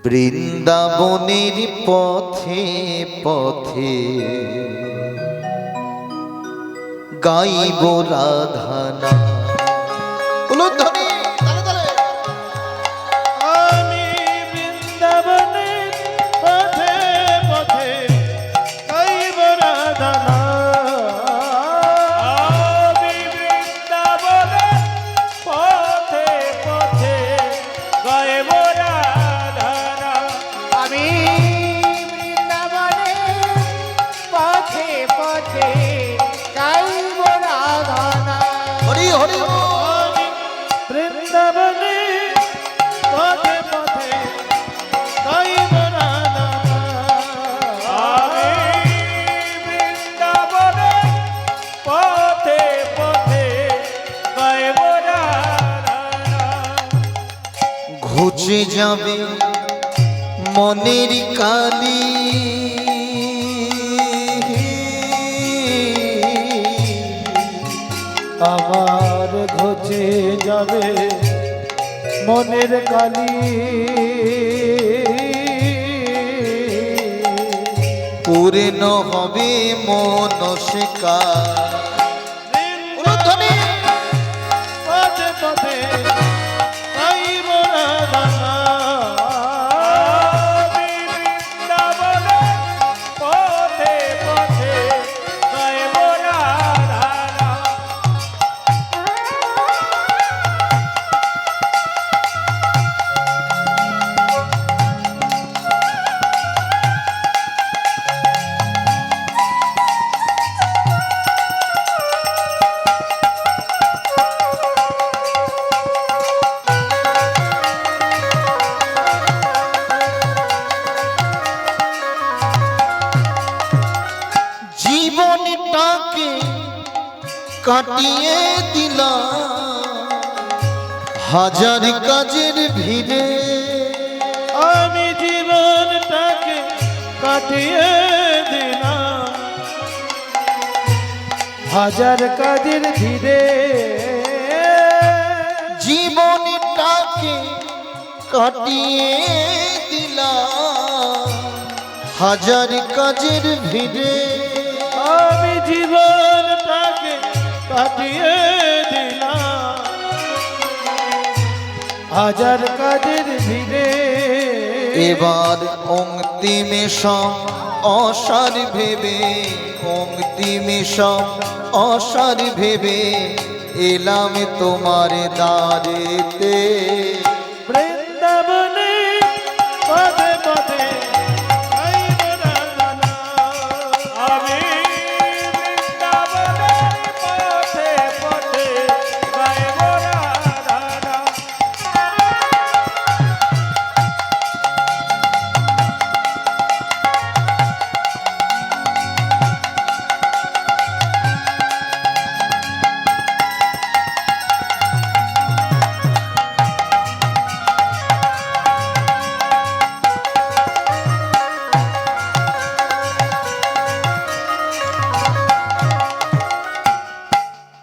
বৃন্দাবনের পথে পথে গাইব রাধানা। উলুধ্বনি তালে তালে। আমি বৃন্দাবনের পথে পথে গাইব রাধানা। আমি বৃন্দাবনের পথে পথে গাইব রাধানা। আমি বৃন্দাবনের পথে পথে গাইব রাধানা। হরি হরি বল। আমি বৃন্দাবনের পথে পথে গাইব রাধানা। আমি বৃন্দাবনের পথে পথে গাইব রাধানা। ঘুচে যাবে মনের কালি, আমার ঘুচে যাবে মনের কালি। পূর্ণ হবে মনস্কার। উলুধ্বনি। পথে পথে গাইব রাধানা। আমি বৃন্দাবনের পথে পথে গাইব রাধানা। জীবনটাকে কাটিয়ে দিলাম হাজার কাজের ভিড়ে। আমি জীবনটাকে কাটিয়ে দিলাম হাজার কাজের ভিড়ে। জীবনটাকে কাটিয়ে দিলাম হাজার কাজের ভিড়ে। আমি জীবনটাকে কাটিয়ে দিলাম হাজার কাজের ভিড়ে। এবার অন্তিমে সব অসার ভেবে, অন্তিমে সব অসার ভেবে এলাম তোমার দ্বারেতে। বৃন্দাবনে পথে পথে গাইব রাধানা। আমি বৃন্দাবনের পথে পথে গাইব রাধানা।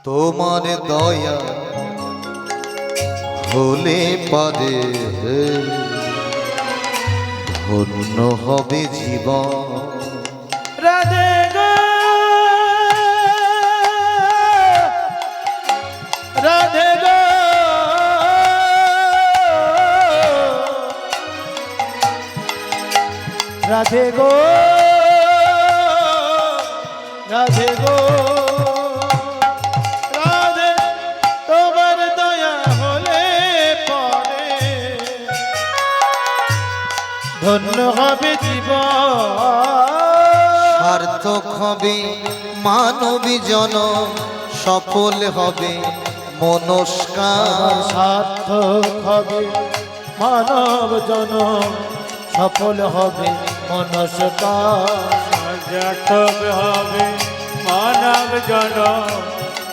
তোমার দয়া হলে পারে ধন্য হবে জীবন। রাধে গো রাধে গো রাধে গো রাধে গো রাধে। তোমার দয়া হলে পরে ধন্য হবে জীবন। সার্থক হবে মানবী জনম, সফল হবে মনস্কার। সার্থক হবে মানব জনম, সফল হবে মনস্কার। সার্থক হবে মানব জনম,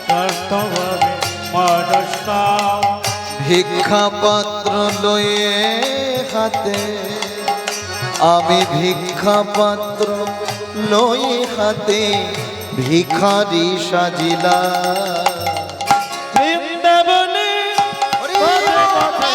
সার্থক হবে মনস্কার। ভিক্ষা পাত্র লয়ে হাতে, আমি ভিক্ষা পাত্র লয়ে হাতে ভিখারি সাজিলা। বৃন্দাবনে পথে পথে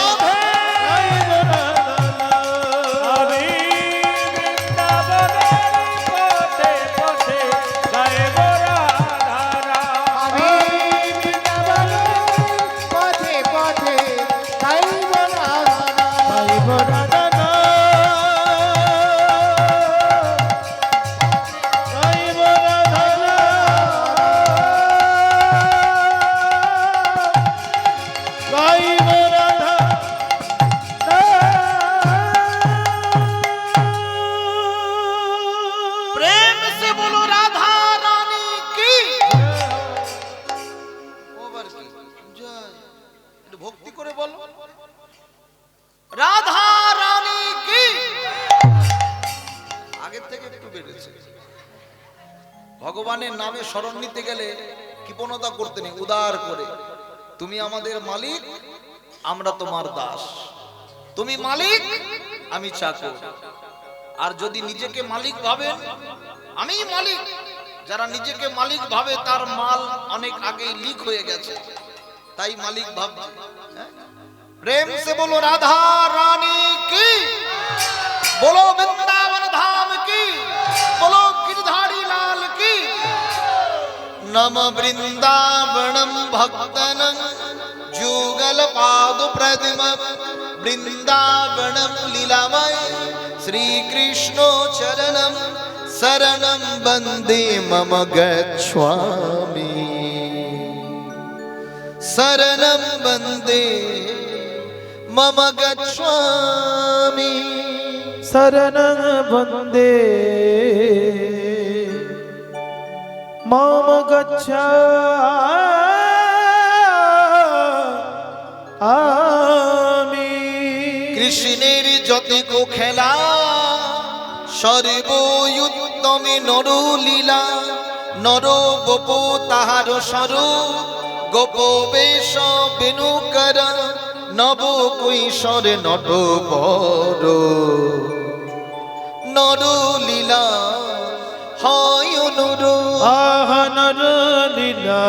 গেছে। ভগবানের নামে স্মরণ নিতে গেলে কৃপণতা করতে নেই, উদার করে তুমি আমাদের মালিক, আমরা তোমার দাস, তুমি মালিক, আমি চাকর। আর যদি নিজেকে মালিক ভাবেন, আমি মালিক, যারা নিজেকে মালিক ভাবে তার মাল অনেক আগেই লিক হয়ে গেছে, তাই মালিক ভাবছে। प्रेम से बोलो राधा रानी की, बोलो वृंदावन धाम की, बोलो गिरधारी लाल की। नम वृंदावनम भक्तनम जुगल पाद प्रतिम वृंदावनम लीलामय श्री कृष्ण चरणम शरणम वंदे मम गच्छामि शरणम वंदे मम गच्छामि शरणं वन्दे मां गच्छामि। কৃষ্ণের যতিক খেলা সর্বয়ুত্তমে নরলীলা, নর গোপ তাহার স্বরূপ, গোপ বেশ বেণুকর, নব কৈশোরে নট বর, নরলীলা হয় অনুর। আহ নর লীলা